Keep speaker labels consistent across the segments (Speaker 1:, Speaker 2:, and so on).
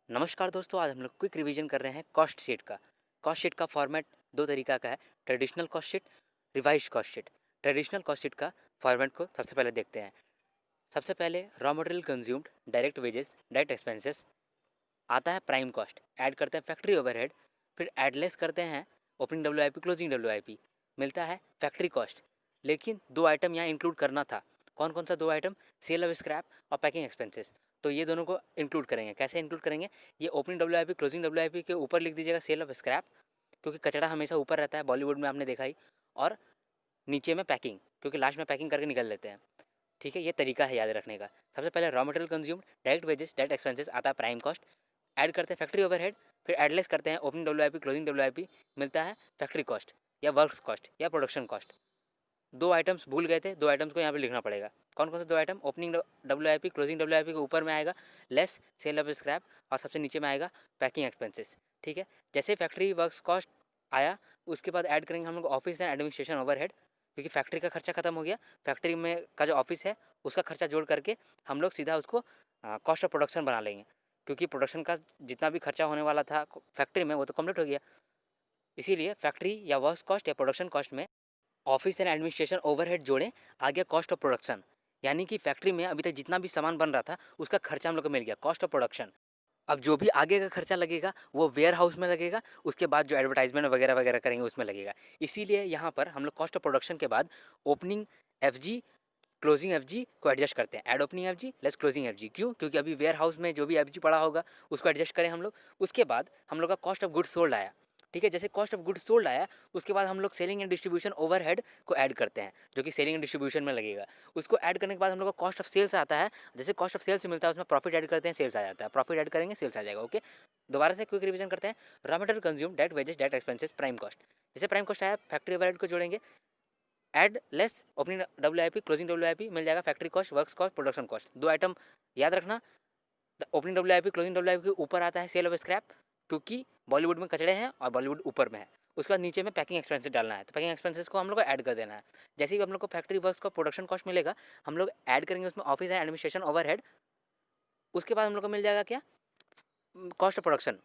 Speaker 1: नमस्कार दोस्तों, आज हम लोग क्विक रिवीजन कर रहे हैं कॉस्ट शीट का। कॉस्ट शीट का फॉर्मेट दो तरीका का है, traditional cost sheet, revised cost sheet. Traditional cost sheet का फॉर्मेट को सबसे पहले देखते हैं। सबसे पहले raw material consumed, direct wages, direct expenses, आता है प्राइम कॉस्ट, ऐड करते हैं फैक्ट्री ओवरहेड, फिर एडलेस करते हैं ओपनिंग डब्ल्यू क्लोजिंग डब्ल्यू मिलता है फैक्ट्री कॉस्ट। लेकिन दो आइटम यहाँ इंक्लूड करना था। कौन कौन सा दो आइटम? सेल ऑफ स्क्रैप और पैकिंग एक्सपेंसेस। तो ये दोनों को इंक्लूड करेंगे। कैसे इंक्लूड करेंगे? ये ओपनिंग डब्ल्यू क्लोजिंग डब्ल्यू के ऊपर लिख दीजिएगा सेल ऑफ स्क्रैप, क्योंकि कचरा हमेशा ऊपर रहता है, बॉलीवुड में आपने देखा ही। और नीचे में पैकिंग, क्योंकि लास्ट में पैकिंग करके निकल लेते हैं। ठीक है, ये तरीका है याद रखने का। सबसे पहले raw material consume, direct wages, direct expenses, आता है प्राइम कॉस्ट, ऐड करते हैं फैक्ट्री ओवरहेड, फिर एडलेस करते हैं ओपनिंग डब्ल्यू क्लोजिंग डब्ल्यू मिलता है फैक्ट्री कॉस्ट या वर्क्स कॉस्ट या प्रोडक्शन कॉस्ट। दो आइटम्स भूल गए थे, दो आइटम्स को यहाँ पे लिखना पड़ेगा। कौन कौन से दो item? Opening W closing W के ऊपर में आएगा लेस सेल ऑफ स्क्रैप, और सबसे नीचे में आएगा पैकिंग एक्सपेंसेस। ठीक है, जैसे फैक्ट्री वर्क्स कॉस्ट आया, उसके बाद ऐड करेंगे हम लोग ऑफिस एंड एडमिनिस्ट्रेशन ओवरहेड, क्योंकि फैक्ट्री का खर्चा खत्म हो गया। फैक्ट्री में का जो ऑफिस है उसका खर्चा जोड़ करके हम लोग सीधा उसको कॉस्ट ऑफ प्रोडक्शन बना लेंगे, क्योंकि प्रोडक्शन का जितना भी खर्चा होने वाला था फैक्ट्री में वो तो कंप्लीट हो गया। इसीलिए फैक्ट्री या वर्क्स कॉस्ट या प्रोडक्शन कॉस्ट में ऑफिस एंड एडमिनिस्ट्रेशन ओवरहेड जोड़ें, आ गया कॉस्ट ऑफ प्रोडक्शन। यानी कि फैक्ट्री में अभी तक जितना भी सामान बन रहा था उसका खर्चा हम लोग को मिल गया, कॉस्ट ऑफ प्रोडक्शन। अब जो भी आगे का खर्चा लगेगा वो वेयर हाउस में लगेगा, उसके बाद जो एडवर्टाइजमेंट वगैरह वगैरह करेंगे उसमें लगेगा। इसीलिए यहाँ पर हम लोग कॉस्ट ऑफ प्रोडक्शन के बाद opening F G closing F G को एडजस्ट करते हैं। Add opening F G less closing F G. क्यों? क्योंकि अभी वेयर हाउस में जो भी एफ जी पड़ा होगा उसको एडजस्ट करें हम लोग। उसके बाद हम लोग का कॉस्ट ऑफ गुड्स सोल्ड आया। ठीक है, जैसे कॉस्ट ऑफ गुड्स सोल्ड आया उसके बाद हम लोग सेलिंग एंड डिस्ट्रीब्यूशन ओवरहेड को ऐड करते हैं, जो कि सेलिंग एंड डिस्ट्रीब्यूशन में लगेगा। उसको ऐड करने के बाद हम लोग का कॉस्ट ऑफ सेल्स आता है। जैसे कॉस्ट ऑफ सेल्स मिलता है उसमें प्रॉफिट ऐड करते हैं, सेल्स आ जाता है। प्रॉफिट ऐड करेंगे, सेल्स आ जाएगा। ओके, दोबारा से क्विक रिवीजन करते हैं। Raw material consume, direct wages, direct expenses, prime cost. जैसे प्राइम कॉस्ट आया, फैक्ट्री ओवरहेड को जोड़ेंगे, add less opening W closing W मिल जाएगा factory cost, works cost, production cost. दो आइटम याद रखना, ओपनिंग डब्ल्यू क्लोजिंग डब्ल्यू के ऊपर आता है सेल ऑफ स्क्रैप, क्योंकि बॉलीवुड में कचड़े हैं और बॉलीवुड ऊपर में है। उसके बाद नीचे में पैकिंग एक्सपेंसेस डालना है, तो पैकिंग एक्सपेंसेस को हम लोग को ऐड कर देना है। जैसे ही हम लोग को फैक्ट्री वर्क्स का प्रोडक्शन कॉस्ट मिलेगा, हम लोग ऐड करेंगे उसमें ऑफिस एंड एडमिनिस्ट्रेशन ओवरहेड। उसके बाद हम लोग को मिल जाएगा क्या? कॉस्ट ऑफ प्रोडक्शन,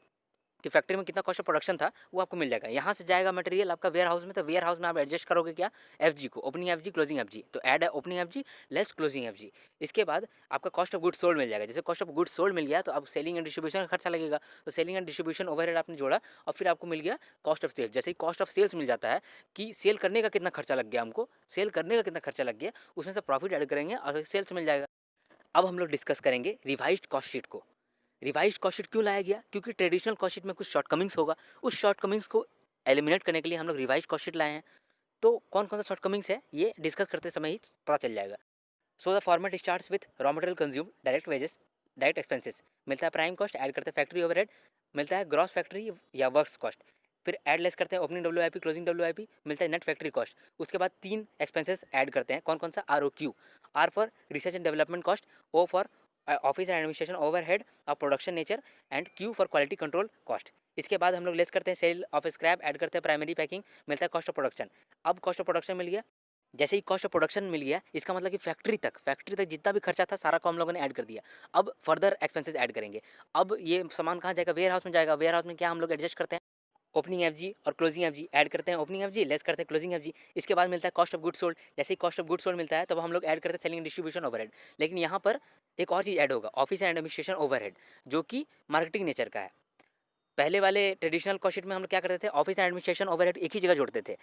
Speaker 1: कि फैक्ट्री में कितना कॉस्ट ऑफ प्रोडक्शन था वो आपको मिल जाएगा। यहाँ से जाएगा मटेरियल आपका वेयर हाउस में, तो वेयर हाउस में आप एडजस्ट करोगे क्या? एफ जी को, opening F G closing F जी। तो ऐड है opening F G less closing F जी। इसके बाद आपका कॉस्ट ऑफ गुड्स सोल्ड मिल जाएगा। जैसे कॉस्ट ऑफ गुड्स सोल्ड मिल गया तो अब सेलिंग एंड डिस्ट्रीब्यूशन का खर्चा लगेगा, तो सेलिंग एंड डिस्ट्रीब्यूशन ओवरहेड आपने जोड़ा और फिर आपको मिल गया कॉस्ट ऑफ सेल्स। जैसे ही कॉस्ट ऑफ सेल्स मिल जाता है कि सेल करने का कितना खर्चा लग गया, हमको सेल करने का कितना खर्चा लग गया, उसमें से प्रॉफिट ऐड करेंगे और सेल्स मिल जाएगा। अब हम लोग डिस्कस करेंगे रिवाइज्ड कॉस्ट शीट को। रिवाइज्ड कॉस्ट शीट क्यों लाया गया? क्योंकि ट्रेडिशनल कॉस्ट शीट में कुछ शॉर्टकमिंग्स होगा, उस शॉर्टकमिंग्स को एलिमिनेट करने के लिए हम लोग रिवाइज्ड कॉस्ट शीट लाए हैं। तो कौन कौन सा शॉर्टकमिंग्स है ये डिस्कस करते समय ही पता चल जाएगा। So the format starts with raw material consume, direct wages, direct expenses, मिलता है प्राइम कॉस्ट, ऐड करते हैं फैक्ट्री ओवरहेड, मिलता है ग्रॉस फैक्ट्री या वर्क्स कॉस्ट, फिर ऐड लेस करते हैं ओपनिंग डब्ल्यू क्लोजिंग डब्ल्यू मिलता है नेट फैक्ट्री कॉस्ट। उसके बाद तीन एक्सपेंसेस ऐड करते हैं। कौन कौन सा? R O Q, R for research and development cost, O for office and administration overhead of production nature, and Q for quality control cost. इसके बाद हम लोग लेस करते हैं सेल ऑफ स्क्रैप, ऐड करते हैं प्राइमरी पैकिंग, मिलता है कॉस्ट ऑफ प्रोडक्शन। अब कॉस्ट ऑफ प्रोडक्शन मिल गया। जैसे ही कॉस्ट ऑफ प्रोडक्शन मिल गया, इसका मतलब कि फैक्ट्री तक जितना भी खर्चा था सारा को हम लोगों ने ऐड कर दिया। अब फर्दर एक्सपेंसेस ऐड करेंगे। अब ये सामान कहाँ जाएगा? वेयर हाउस में जाएगा। वेयर हाउस में क्या हम लोग एडजस्ट करते हैं? ओपनिंग एफ जी और क्लोजिंग एफ जी ऐड करते हैं, ओपनिंग एफ जी लेस करते हैं क्लोजिंग एफ जी। इसके बाद मिलता है कॉस्ट ऑफ गुड सोल्ड। जैसे ही कॉस्ट ऑफ गुड सोल्ड मिलता है तब हम लोग ऐड करते हैं सेलिंग डिस्ट्रीब्यूशन ओवरहेड। लेकिन यहाँ पर एक और चीज़ ऐड होगा, ऑफिस एंड एडमिनिस्ट्रेशन ओवरहेड, जो कि मार्केटिंग नेचर का है। पहले वाले ट्रेडिशनल कॉस्ट शीट में हम लोग क्या करते थे? ऑफिस एंड एडमिनिस्ट्रेशन ओवरहेड एक ही जगह जोड़ते थे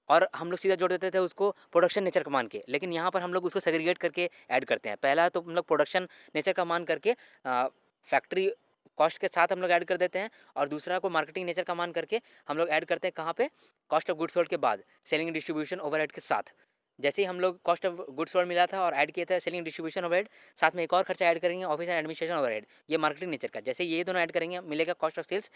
Speaker 1: और हम लोग सीधा जोड़ देते थे उसको प्रोडक्शन नेचर का मान के। लेकिन यहाँ पर हम लोग उसको सेग्रीगेट करके ऐड करते हैं। पहला तो हम लोग प्रोडक्शन नेचर का मान करके फैक्ट्री कॉस्ट के साथ हम लोग ऐड कर देते हैं, और दूसरा को मार्केटिंग नेचर का मान करके हम लोग ऐड करते हैं कहाँ पे? कॉस्ट ऑफ गुड्स सोल्ड के बाद सेलिंग डिस्ट्रीब्यूशन ओवरहेड के साथ। जैसे ही हम लोग कॉस्ट ऑफ गुड्स सोल्ड मिला था और ऐड किया था सेलिंग डिस्ट्रीब्यूशन ओवरहेड, साथ में एक और खर्चा ऐड करेंगे ऑफिस एंड एडमिनिस्ट्रेशन ओवरहेड, ये मार्केटिंग नेचर का। जैसे ये दोनों ऐड करेंगे मिलेगा कॉस्ट ऑफ सेल्स,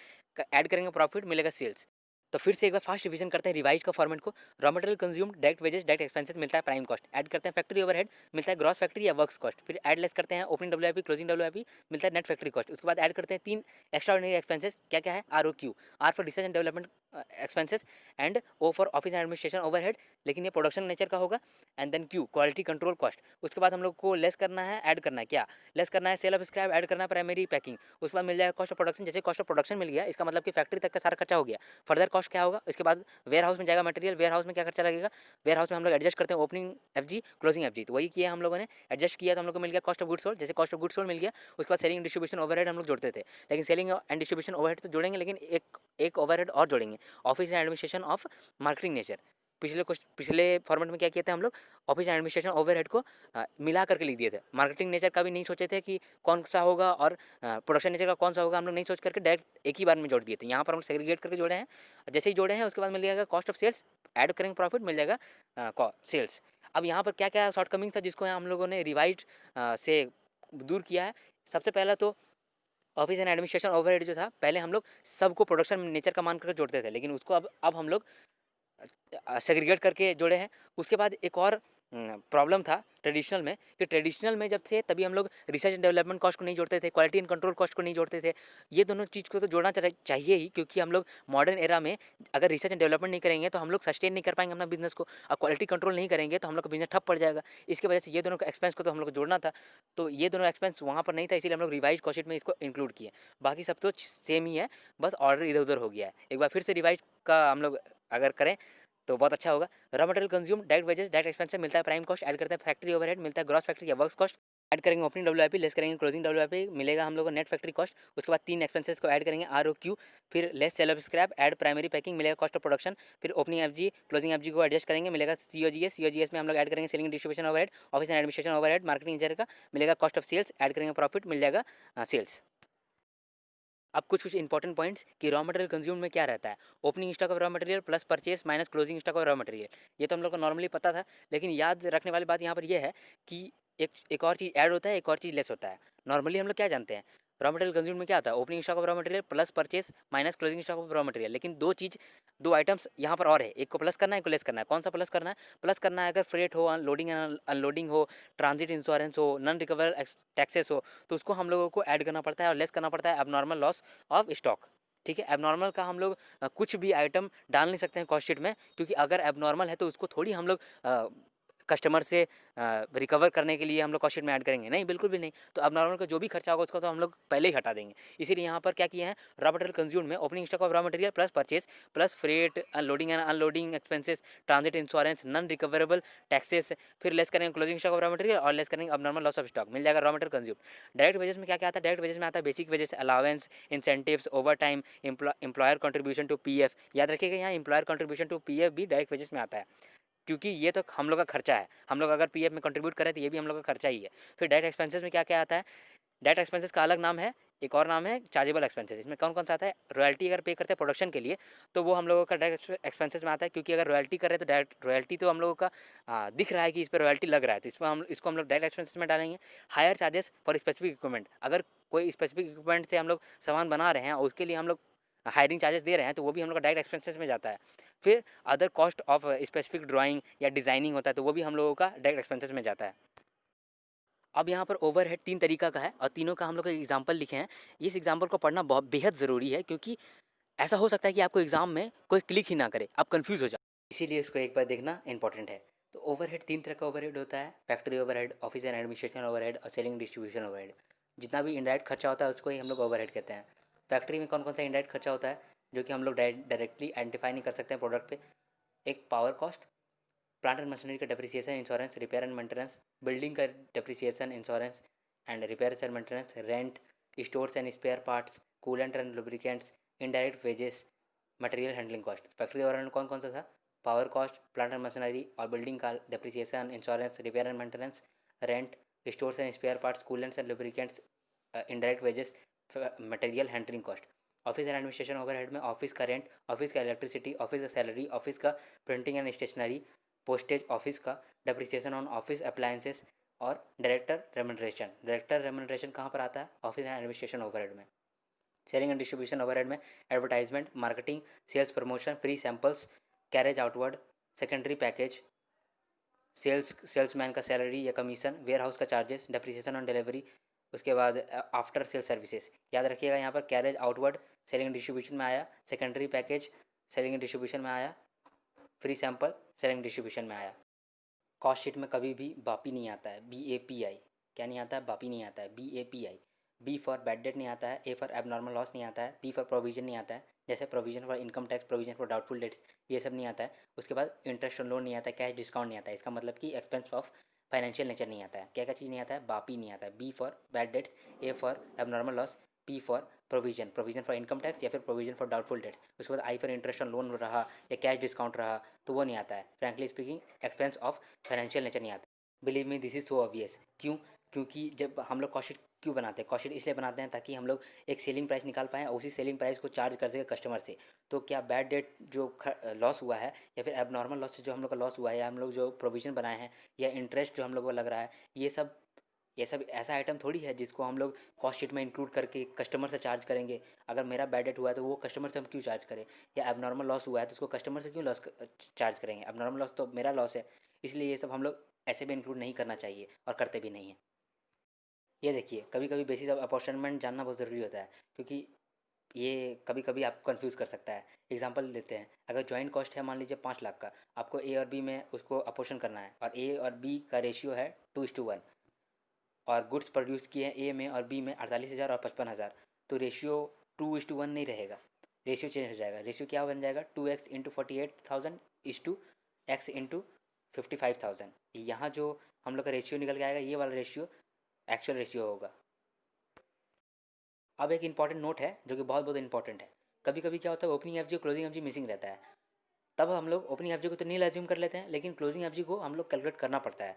Speaker 1: ऐड करेंगे प्रॉफिट मिलेगा सेल्स। तो फिर से एक बार फास्ट रिवीजन करते हैं रिवाइज का फॉर्मेट को। Raw material consume, direct wages, direct expenses, मिलता है प्राइम कॉस्ट, ऐड करते हैं फैक्ट्री ओवरहेड, मिलता है ग्रॉस फैक्ट्री या वर्क्स कॉस्ट, फिर ऐड लेस करते हैं ओपनिंग डब्ल्यू क्लोजिंग डब्ल्यू मिलता है नेट फैक्ट्री कॉस्ट। उसके बाद ऐड करते हैं तीन एक्स्ट्राऑर्डिनरी एक्सपेंसेस, क्या क्या है? R O Q, R for research and development expenses, and O for office and administration overhead, लेकिन ये प्रोडक्शन नेचर का होगा। And then Q quality control cost. उसके बाद हम लोग को लेस करना है, ऐड करना है, क्या लेस करना है, सेल ऑफ स्क्रैप, ऐड करना है प्राइमरी पैकिंग। उसके बाद मिल जाएगा कॉस्ट ऑफ प्रोडक्शन। जैसे कॉस्ट ऑफ प्रोडक्शन मिल गया, इसका मतलब कि फैक्ट्री तक का सारा खर्चा हो गया। फर्दर कॉस्ट क्या होगा, इसके बाद वेयर हाउस में जाएगा मटेरियल, वेयर हाउस में क्या खर्चा लगेगा, वेयर हाउस में हम लोग एडजस्ट करते हैं ओपनिंग एफजी, क्लोजिंग एफजी, तो वही किया हम लोगों ने, एडजस्ट किया तो हम लोग को मिल गया कॉस्ट ऑफ गुड्स सोल्ड। जैसे कॉस्ट ऑफ गुड्स सोल्ड मिल गया, उसके बाद सेलिंग डिस्ट्रीब्यूशन ओवरहेड हम लोग जोड़ते थे, लेकिन सेलिंग एंड डिस्ट्रीब्यूशन ओवरहेड तो जोड़ेंगे, लेकिन एक ओवरहेड और जोड़ेंगे, office and administration of marketing nature. पिछले फॉर्मेट में क्या किए थे हम लोग, ऑफिस एंड एडमिनिस्ट्रेशन ओवरहेड को मिला करके लिख दिए थे। मार्केटिंग नेचर का भी नहीं सोचे थे कि कौन सा होगा और प्रोडक्शन नेचर का कौन सा होगा, हम लोग नहीं सोच करके डायरेक्ट एक ही बार में जोड़ दिए थे। यहाँ पर हम सेग्रीगेट करके जोड़े हैं, जैसे ही जोड़े हैं उसके बाद मिल जाएगा कॉस्ट ऑफ सेल्स, ऐड करेंगे प्रॉफिट, मिल जाएगा सेल्स। अब यहाँ पर क्या क्या शॉर्टकमिंग था जिसको हम लोगों ने रिवाइज से दूर किया है। सबसे पहला तो ऑफिस एंड एडमिनिस्ट्रेशन ओवरहेड जो था, पहले हम लोग सबको प्रोडक्शन नेचर का मान करके जोड़ते थे, लेकिन उसको अब हम लोग सेग्रीगेट करके जोड़े हैं। उसके बाद एक और प्रॉब्लम था ट्रेडिशनल में, कि ट्रेडिशनल में जब थे तभी हम लोग रिसर्च एंड डेवलपमेंट कॉस्ट को नहीं जोड़ते थे, क्वालिटी एंड कंट्रोल कॉस्ट को नहीं जोड़ते थे। ये दोनों चीज़ को तो जोड़ना चाहिए ही, क्योंकि हम लोग मॉडर्न एरा में अगर रिसर्च एंड डेवलपमेंट नहीं करेंगे तो हम लोग सस्टेन नहीं कर पाएंगे अपना बिजनेस को, और क्वालिटी कंट्रोल नहीं करेंगे तो हम लोग का बिजनेस ठप पड़ जाएगा। इसकी वजह से ये दोनों एक्सपेंस को तो हम लोग जोड़ना था, तो ये दोनों एक्सपेंस वहाँ पर नहीं था, इसीलिए हम लोग रिवाइज कॉस्ट शीट में इसको इंक्लूड किए। बाकी सब तो सेम ही है, बस ऑर्डर इधर उधर हो गया है। एक बार फिर से रिवाइज का हम लोग अगर करें तो बहुत अच्छा होगा। Raw material consume, direct wages, direct expense से मिलता है प्राइम कॉस्ट, ऐड करते हैं फैक्ट्री ओवरहेड, मिलता है ग्रॉस फैक्ट्री या वर्क्स कॉस्ट, ऐड करेंगे ओपनिंग डब्ल्यूआईपी, लेस करेंगे क्लोजिंग डब्ल्यूआईपी, मिलेगा हम लोग को नेट फैक्ट्री कॉस्ट। उसके बाद 3 एक्सपेंसेस को ऐड करेंगे आर ओ क्यू, फिर less sale of scrap, add primary packing, मिलेगा कॉस्ट ऑफ प्रोडक्शन, फिर ओपनिंग एफजी, क्लोजिंग एफजी को एडजस्ट करेंगे, मिलेगा सीओजीएस में हम लोग ऐड करेंगे selling distribution overhead, office and administration overhead, marketing engineer का, मिलेगा कॉस्ट ऑफ सेल्स, ऐड करेंगे प्रॉफिट, मिल जाएगा सेल्स। अब कुछ इंपॉर्टेंट पॉइंट्स कि रॉ मटेरियल कंज्यूम में क्या रहता है, opening stock of raw material plus purchase minus closing stock of raw material. ये तो हम लोग को नॉर्मली पता था, लेकिन याद रखने वाली बात यहाँ पर यह है कि एक और चीज़ ऐड होता है, एक और चीज़ लेस होता है। नॉर्मली हम लोग क्या जानते हैं, रॉ मटेरियल कंज्यूम में क्या आता है, opening stock of raw material plus purchase minus closing stock of raw material. लेकिन दो आइटम्स यहाँ पर और है, एक को प्लस करना है, एक को लेस करना है। कौन सा प्लस करना है, प्लस करना है अगर फ्रेट हो, अनलोडिंग अनलोडिंग हो, ट्रांजिट इंश्योरेंस हो, नॉन रिकवर टैक्सेस हो, तो उसको हम लोगों को ऐड करना पड़ता है, और लेस करना पड़ता है एबनॉर्मल लॉस ऑफ स्टॉक। ठीक है, एबनॉर्मल का हम लोग कुछ भी आइटम डाल नहीं सकते हैं कॉस्ट शीट में, क्योंकि अगर एबनॉर्मल है तो उसको थोड़ी हम लोग कस्टमर से रिकवर करने के लिए हम लोग कॉस्ट शीट में ऐड करेंगे, नहीं, बिल्कुल भी नहीं। तो अब नॉर्मल का जो भी खर्चा होगा उसको तो हम लोग पहले ही हटा देंगे। इसीलिए यहाँ पर क्या किए हैं, रॉ मटेरियल कंज्यूम में opening stock of raw material plus purchase plus freight, loading and unloading expenses, transit insurance, non recoverable taxes, फिर लेस करेंगे closing stock of raw material और लेस करेंगे अब नॉर्मल लॉस ऑफ स्टॉक, मिल जाएगा raw material consume. Direct wages में क्या क्या आता है, डायरेक्ट वेजेस में आता है basic wages, allowance, incentives, over time, employer contribution to PF. याद रखिएगा यहाँ एम्प्लॉयर कंट्रीब्यूशन टू पीएफ भी डायरेक्ट वेजेस में आता है, क्योंकि ये तो हम लोग का खर्चा है। हम लोग अगर पीएफ में कंट्रीब्यूट करें तो ये भी हम लोग का खर्चा ही है। फिर डायरेक्ट एक्सपेंसेस में क्या क्या आता है, डायरेक्ट एक्सपेंसेस का अलग नाम है, एक और नाम है चार्जेबल एक्सपेंसेस। इसमें कौन कौन सा आता है, रॉयल्टी अगर पे करते हैं प्रोडक्शन के लिए तो वो हम लोगों का डायरेक्ट एक्सपेंसेस में आता है, क्योंकि अगर रॉयल्टी कर रहे हैं तो डायरेक्ट रॉयल्टी तो हम लोगों का दिख रहा है कि इस पर रॉयल्टी लग रहा है, तो इसको हम लोग डायरेक्ट एक्सपेंसेस में डालेंगे। Higher charges for specific equipment, अगर कोई स्पेसिफिक इक्विपमेंट से हम लोग सामान बना रहे हैं और उसके लिए हम लोग हायरिंग चार्जेस दे रहे हैं, तो वो भी हम लोग का डायरेक्ट एक्सपेंसेस में जाता है। फिर other cost of specific drawing या डिज़ाइनिंग होता है, तो वो भी हम लोगों का डायरेक्ट एक्सपेंसेस में जाता है। अब यहाँ पर ओवरहेड 3 तरीका का है और तीनों का हम लोग एग्जाम्पल लिखे हैं। इस एग्जाम्पल को पढ़ना बहुत बेहद ज़रूरी है, क्योंकि ऐसा हो सकता है कि आपको एग्जाम में कोई क्लिक ही ना करे, आप कन्फ्यूज़ हो जाए, इसीलिए इसको एक बार देखना इंपॉर्टेंट है। तो ओवरहेड 3 तरह का ओवरहेड होता है, factory overhead, office and administration overhead और सेलिंग डिस्ट्रीब्यूशन ओवरहेड। जितना भी इनडायरेक्ट खर्चा होता है उसको ही हम लोग ओवरहेड कहते हैं। फैक्ट्री में कौन कौन सा इनडायरेक्ट खर्चा होता है जो कि हम लोग डायरेक्टली आइडेंटिफाई नहीं कर सकते हैं प्रोडक्ट पे, एक power cost, plant and machinery का depreciation, insurance, repair and maintenance, building का depreciation, insurance and repair and maintenance, rent, stores and spare parts, coolant and lubricants, indirect wages, material handling cost. Factory overhead कौन कौन सा था, power cost, plant and machinery और building का depreciation, insurance, repair and maintenance, rent, stores and spare parts, coolants and lubricants, indirect wages, material handling cost. Office and administration overhead में office का rent, office का electricity, office का salary, office का printing and stationery, postage office का, depreciation on office appliances और director remuneration. Director remuneration कहाँ पर आता है, ऑफिस एंड एडमिनिस्ट्रेशन ओवरहेड में। सेलिंग एंड डिस्ट्रीब्यूशन ओवरहेड में advertisement, marketing, sales promotion, free samples, carriage outward, secondary package, salesman का salary या कमीशन, वेयर हाउस का चार्जेस, डेप्रिसिएशन ऑन डिलीवरी, उसके बाद आफ्टर सेल सर्विसेज। याद रखिएगा यहाँ पर कैरेज आउटवर्ड सेलिंग डिस्ट्रीब्यूशन में आया, secondary package selling and distribution में आया, फ्री सैंपल सेलिंग डिस्ट्रीब्यूशन में आया। कॉस्ट शीट में कभी भी बापी नहीं आता है, BAPI। क्या नहीं आता है? बापी नहीं आता है, BAPI। B for bad debt नहीं आता है, ए फॉर एबनॉर्मल लॉस नहीं आता है, पी फॉर प्रोविजन नहीं आता है, जैसे provision for income tax, provision for doubtful dates, ये सब नहीं आता है। उसके बाद इंटरेस्ट ऑन लोन नहीं आता है, कैश डिस्काउंट नहीं आता है। इसका मतलब कि एक्सपेंस ऑफ फाइनेंशियल नेचर नहीं आता है। क्या क्या चीज़ नहीं आता है? बापी नहीं आता है। B for bad debts, A for abnormal loss, P for provision, provision for income tax या फिर प्रोविजन फॉर डाउटफुल डेट्स। उसके बाद I for interest on loan रहा या कैश डिस्काउंट रहा तो वो नहीं आता है। Frankly speaking expense of financial nature नहीं आता। Believe me this is so obvious. क्यों? क्योंकि जब हम लोग कॉस्ट शीट क्यों बनाते हैं? कॉस्ट शीट इसलिए बनाते हैं ताकि हम लोग एक सेलिंग प्राइस निकाल पाएँ और उसी सेलिंग प्राइस को चार्ज कर सके कस्टमर से। तो क्या बैड डेट जो लॉस हुआ है या फिर एबनॉर्मल लॉस से जो हम लोग का लॉस हुआ है या हम लोग जो प्रोविजन बनाए हैं या इंटरेस्ट जो हम लोग को लग रहा है, ये सब ऐसा आइटम थोड़ी है जिसको हम लोग कॉस्ट शीट में इंक्लूड करके कस्टमर से चार्ज करेंगे। अगर मेरा बैड डेट हुआ है तो वो कस्टमर से हम क्यों चार्ज करें, या एबनॉर्मल लॉस हुआ है तो उसको कस्टमर से क्यों लॉस चार्ज करेंगे? एबनॉर्मल लॉस तो मेरा लॉस है, इसलिए ये सब हम लोग ऐसे भी इंक्लूड नहीं करना चाहिए और करते भी नहीं हैं। ये देखिए, कभी कभी बेसिस ऑफ अपॉर्चुनिटमेंट जानना बहुत ज़रूरी होता है, क्योंकि ये कभी कभी आपको कंफ्यूज कर सकता है। एग्जांपल देते हैं, अगर जॉइंट कॉस्ट है मान लीजिए 5 लाख का, आपको ए और बी में उसको अपोर्शन करना है और ए और बी का रेशियो है 2:1, और गुड्स प्रोड्यूस किए हैं ए में और बी में 48,000 और 55,000, तो रेशियो 2:1 नहीं रहेगा, रेशियो चेंज हो जाएगा। रेशियो क्या बन जाएगा? 2x into 48,000 is two X into 55,000। यहाँ जो हम लोग का रेशियो निकल के आएगा, ये वाला रेशियो एक्चुअल रेशियो होगा। अब एक इंपॉर्टेंट नोट है जो कि बहुत बहुत इंपॉर्टेंट है। कभी कभी क्या होता है, ओपनिंग एफ जी और क्लोजिंग एफ जी मिसिंग रहता है, तब हम लोग ओपनिंग एफ जी को तो नील एज्यूम कर लेते हैं, लेकिन क्लोजिंग एफ जी को हम लोग कैलकुलेट करना पड़ता है।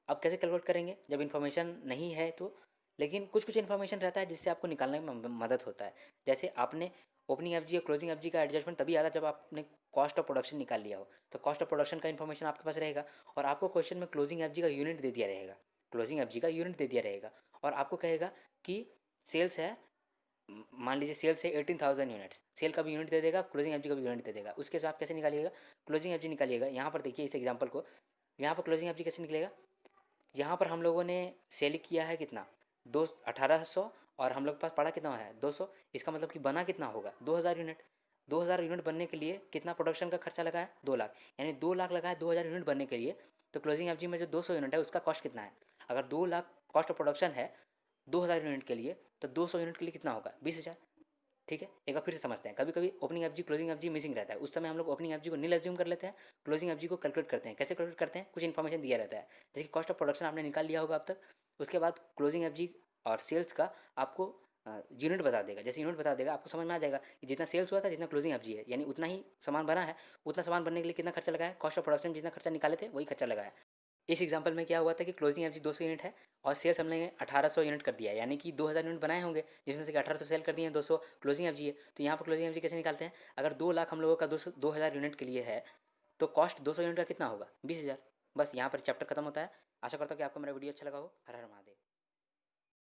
Speaker 1: अब कैसे कैलकुलेट करेंगे जब इन्फॉर्मेशन नहीं है तो? लेकिन कुछ कुछ इन्फॉर्मेशन रहता है जिससे आपको निकालने में मदद होता है। जैसे आपने ओपनिंग एफ जी और क्लोजिंग एफ जी का एडजस्टमेंट तभी आता है जब आपने कॉस्ट ऑफ प्रोडक्शन निकाल लिया हो, तो कॉस्ट ऑफ प्रोडक्शन का इन्फॉर्मेशन आपके पास रहेगा और आपको क्वेश्चन में क्लोजिंग एफ जी का यूनिट दे दिया रहेगा, क्लोजिंग एफ जी का यूनिट दे दिया रहेगा, और आपको कहेगा कि सेल्स है, मान लीजिए सेल से 18,000 यूनिट्स, सेल का भी यूनिट दे देगा, क्लोजिंग एफ जी का भी यूनिट दे देगा। उसके साथ कैसे निकालिएगा? क्लोजिंग एफ जी निकालिएगा। यहाँ पर देखिए इस एग्जांपल को, यहाँ पर क्लोजिंग एफ जी कैसे निकलेगा? यहाँ पर हम लोगों ने सेल किया है कितना? 1800, और हम लोग के पास पड़ा कितना है? 200। इसका मतलब कि बना कितना होगा? 2000 यूनिट। 2000 यूनिट बनने के लिए कितना प्रोडक्शन का खर्चा लगा है? 2 लाख। यानी 2 लाख लगा है 2000 यूनिट बनने के लिए। तो क्लोजिंग एफ जी में जो 200 यूनिट है उसका कॉस्ट कितना है? अगर 2 लाख कॉस्ट ऑफ प्रोडक्शन है 2000 यूनिट के लिए, तो 200 यूनिट के लिए कितना होगा? 20,000। ठीक है, एक बार फिर से समझते हैं। कभी कभी opening F G closing F जी मिसिंग रहता है, उस समय हम लोग ओपनिंग एफ जी को नील एज्यूम कर लेते हैं, क्लोजिंग एफ जी को कैलकुलेट करते हैं। कैसे कैलकुलेट करते हैं? कुछ इन्फॉर्मेशन दिया रहता है, जैसे कि कॉस्ट ऑफ प्रोडक्शन आपने निकाल लिया होगा अब तक, उसके बाद क्लोजिंग एफ जी और सेल्स का आपको यूनिट बता देगा। जैसे यूनिट बता देगा आपको समझ में आ जाएगा कि जितना सेल्स हुआ था, जितना क्लोजिंग एफ जी है, यानी उतना ही सामान बना है, उतना सामान बनने के लिए कितना खर्चा लगा है? कॉस्ट ऑफ प्रोडक्शन जितना खर्चा निकाले थे वही खर्चा लगा है। इस एग्जांपल में क्या हुआ था कि क्लोजिंग एफ जी 200 यूनिट है और सेल्स हमने 1800 यूनिट कर दिया है, यानी कि 2000 यूनिट बनाए होंगे जिसमें से कि 1800 सेल कर दिए हैं, 200 क्लोजिंग एफ जी है। तो यहाँ पर क्लोजिंग एफ जी कैसे निकालते हैं? अगर 2 लाख हम लोगों का 2000 यूनिट के लिए है, तो कॉस्ट 200 यूनिट का कितना होगा? 20,000। बस यहाँ पर चैप्टर खत्म होता है। आशा करता हूँ कि आपको मेरा वीडियो अच्छा लगा हो। हर हर महादेव।